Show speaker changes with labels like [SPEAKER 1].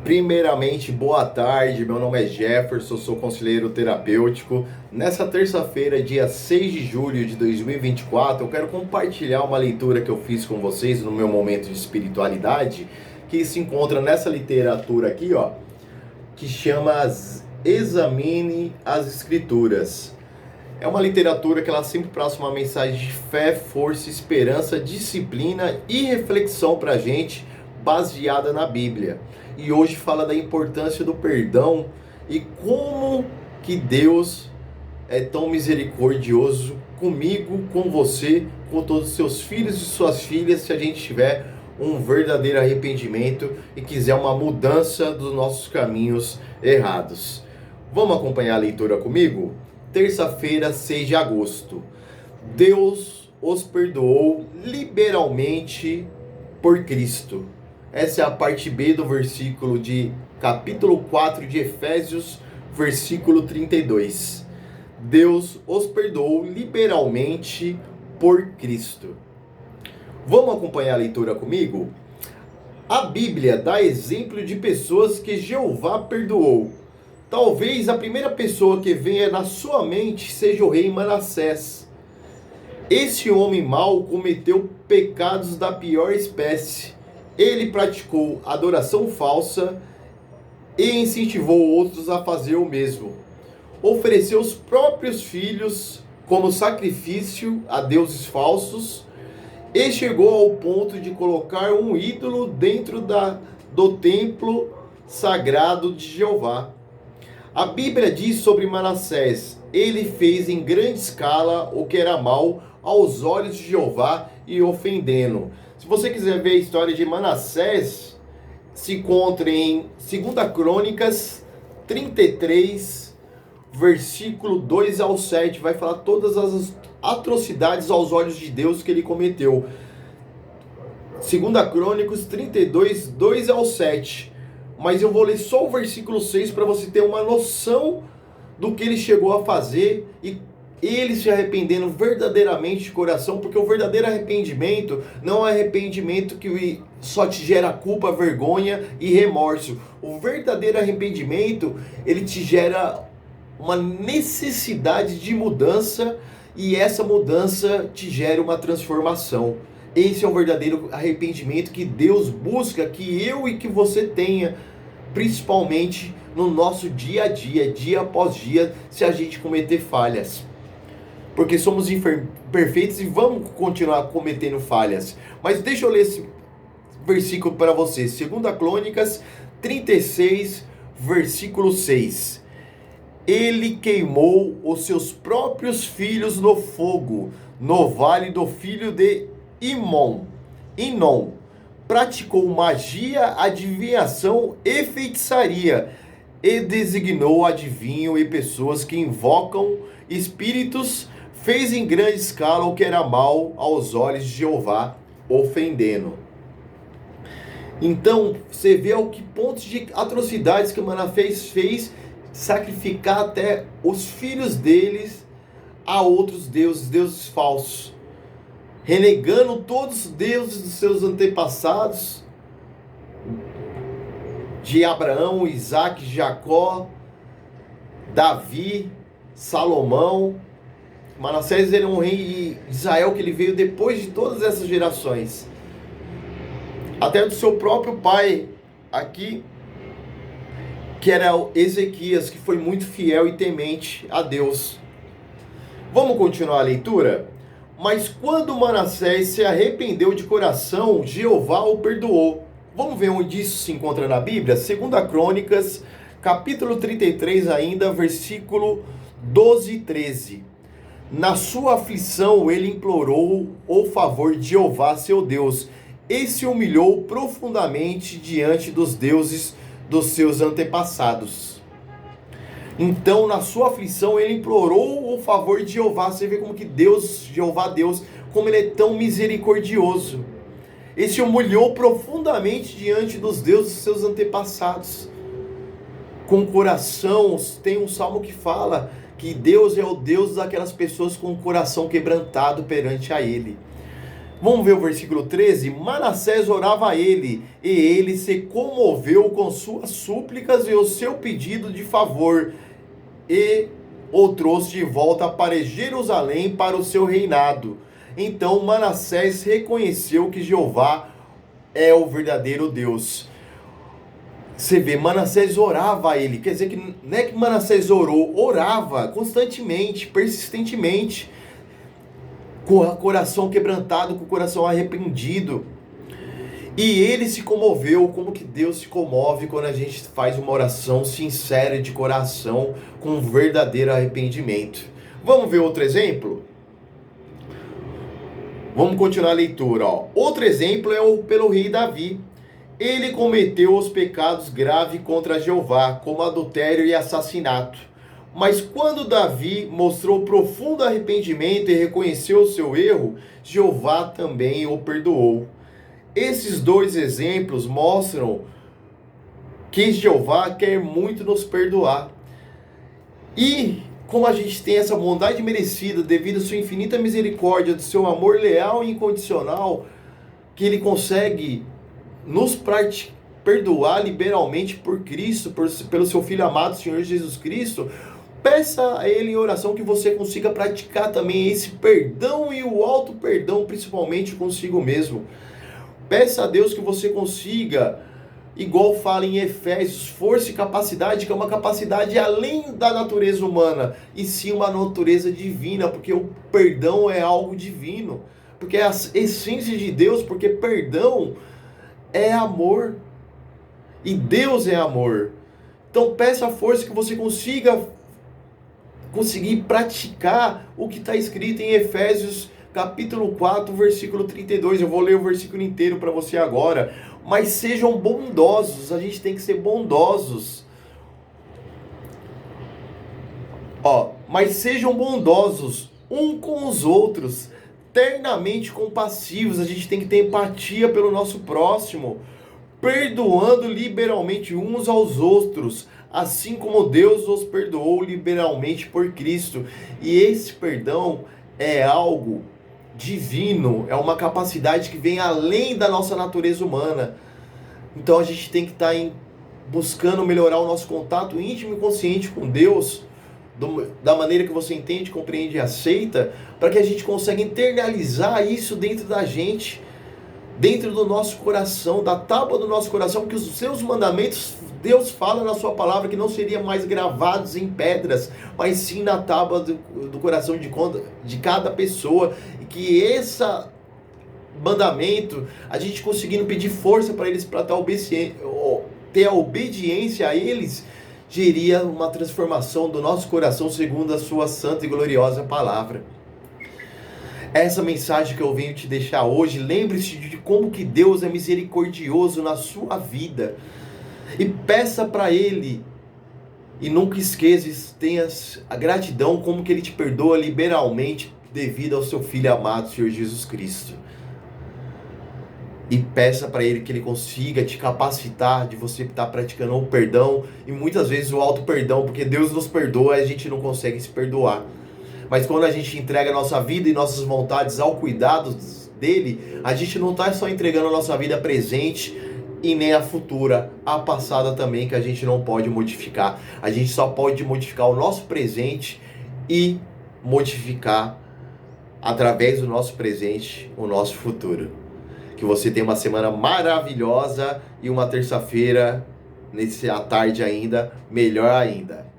[SPEAKER 1] Primeiramente, boa tarde, meu nome é Jefferson, sou conselheiro terapêutico. Nessa terça-feira, dia 6 de julho de 2024, eu quero compartilhar uma leitura que eu fiz com vocês no meu momento de espiritualidade, que se encontra nessa literatura aqui, ó, que chama Examine as Escrituras. É uma literatura que ela sempre traz uma mensagem de fé, força, esperança, disciplina e reflexão pra gente, baseada na Bíblia. E hoje fala da importância do perdão e como que Deus é tão misericordioso comigo, com você, com todos os seus filhos e suas filhas, se a gente tiver um verdadeiro arrependimento e quiser uma mudança dos nossos caminhos errados. Vamos acompanhar a leitura comigo? Terça-feira, 6 de agosto. Deus os perdoou liberalmente por Cristo. Essa é a parte B do versículo de capítulo 4 de Efésios, versículo 32. Deus os perdoou liberalmente por Cristo. Vamos acompanhar a leitura comigo? A Bíblia dá exemplo de pessoas que Jeová perdoou. Talvez a primeira pessoa que venha na sua mente seja o rei Manassés. Esse homem mau cometeu pecados da pior espécie. Ele praticou adoração falsa e incentivou outros a fazer o mesmo. Ofereceu os próprios filhos como sacrifício a deuses falsos e chegou ao ponto de colocar um ídolo dentro do templo sagrado de Jeová. A Bíblia diz sobre Manassés: ele fez em grande escala o que era mal aos olhos de Jeová e ofendendo. Se você quiser ver a história de Manassés, se encontra em 2 Crônicas 33, versículo 2 ao 7. Vai falar todas as atrocidades aos olhos de Deus que ele cometeu. 2 Crônicas 32, 2 ao 7. Mas eu vou ler só o versículo 6 para você ter uma noção do que ele chegou a fazer e ele se arrependendo verdadeiramente de coração, porque o verdadeiro arrependimento não é arrependimento que só te gera culpa, vergonha e remorso. O verdadeiro arrependimento, ele te gera uma necessidade de mudança e essa mudança te gera uma transformação. Esse é o verdadeiro arrependimento que Deus busca que eu e que você tenha, principalmente no nosso dia a dia, dia após dia, se a gente cometer falhas. Porque somos imperfeitos e vamos continuar cometendo falhas. Mas deixa eu ler esse versículo para você. 2 Crônicas 36, versículo 6. Ele queimou os seus próprios filhos no fogo, no vale do filho de Inom. Praticou magia, adivinhação e feitiçaria, e designou adivinho e pessoas que invocam espíritos, fez em grande escala o que era mal aos olhos de Jeová, ofendendo. Então, você vê ao que pontos de atrocidades que Manassés fez, sacrificar até os filhos deles a outros deuses, deuses falsos, renegando todos os deuses dos seus antepassados, de Abraão, Isaac, Jacó, Davi, Salomão. Manassés era um rei de Israel que ele veio depois de todas essas gerações, até do seu próprio pai aqui, que era o Ezequias, que foi muito fiel e temente a Deus. Vamos continuar a leitura? Mas quando Manassés se arrependeu de coração, Jeová o perdoou. Vamos ver onde isso se encontra na Bíblia? 2 Crônicas, capítulo 33 ainda, versículo 12 e 13. Na sua aflição ele implorou o favor de Jeová seu Deus e se humilhou profundamente diante dos deuses dos seus antepassados. Então, na sua aflição, ele implorou o favor de Jeová. Você vê como que Deus, Jeová Deus, como ele é tão misericordioso. Ele se humilhou profundamente diante dos deuses dos seus antepassados. Com coração, tem um salmo que fala que Deus é o Deus daquelas pessoas com o coração quebrantado perante a Ele. Vamos ver o versículo 13. Manassés orava a ele, e ele se comoveu com suas súplicas e o seu pedido de favor, e o trouxe de volta para Jerusalém para o seu reinado. Então Manassés reconheceu que Jeová é o verdadeiro Deus. Você vê, Manassés orava a ele. Quer dizer que não é que Manassés orava constantemente, persistentemente, com o coração quebrantado, com o coração arrependido. E ele se comoveu, como que Deus se comove quando a gente faz uma oração sincera de coração, com um verdadeiro arrependimento. Vamos ver outro exemplo? Vamos continuar a leitura. Outro exemplo é pelo rei Davi. Ele cometeu os pecados graves contra Jeová, como adultério e assassinato. Mas quando Davi mostrou profundo arrependimento e reconheceu o seu erro, Jeová também o perdoou. Esses dois exemplos mostram que Jeová quer muito nos perdoar. E como a gente tem essa bondade merecida devido à sua infinita misericórdia, do seu amor leal e incondicional, que ele consegue nos perdoar liberalmente por Cristo, pelo seu Filho amado, Senhor Jesus Cristo. Peça a Ele em oração que você consiga praticar também esse perdão e o auto perdão, principalmente consigo mesmo. Peça a Deus que você consiga, igual fala em Efésios, força e capacidade, que é uma capacidade além da natureza humana, e sim uma natureza divina, porque o perdão é algo divino, porque é a essência de Deus, porque perdão é amor, e Deus é amor. Então peça a força que você conseguir praticar o que está escrito em Efésios capítulo 4, versículo 32. Eu vou ler o versículo inteiro para você agora. Mas sejam bondosos, a gente tem que ser bondosos. Mas sejam bondosos um com os outros, ternamente compassivos. A gente tem que ter empatia pelo nosso próximo, perdoando liberalmente uns aos outros, assim como Deus os perdoou liberalmente por Cristo. E esse perdão é algo divino, é uma capacidade que vem além da nossa natureza humana. Então a gente tem que estar buscando melhorar o nosso contato íntimo e consciente com Deus, da maneira que você entende, compreende e aceita, para que a gente consiga internalizar isso dentro da gente, dentro do nosso coração, da tábua do nosso coração, que os seus mandamentos, Deus fala na sua palavra que não seriam mais gravados em pedras, mas sim na tábua do coração de cada pessoa, e que esse mandamento, a gente conseguindo pedir força para eles, para ter a obediência a eles, geria uma transformação do nosso coração segundo a sua santa e gloriosa palavra. Essa mensagem que eu venho te deixar hoje, lembre-se de como que Deus é misericordioso na sua vida. E peça para Ele. E nunca esqueça, tenha a gratidão como que Ele te perdoa liberalmente devido ao seu Filho amado, Senhor Jesus Cristo. E peça para Ele que Ele consiga te capacitar de você estar praticando o perdão. E muitas vezes o auto perdão, porque Deus nos perdoa e a gente não consegue se perdoar. Mas quando a gente entrega a nossa vida e nossas vontades ao cuidado dele, a gente não está só entregando a nossa vida presente e nem a futura, a passada também, que a gente não pode modificar. A gente só pode modificar o nosso presente e modificar, através do nosso presente, o nosso futuro. Que você tenha uma semana maravilhosa e uma terça-feira, à tarde ainda, melhor ainda.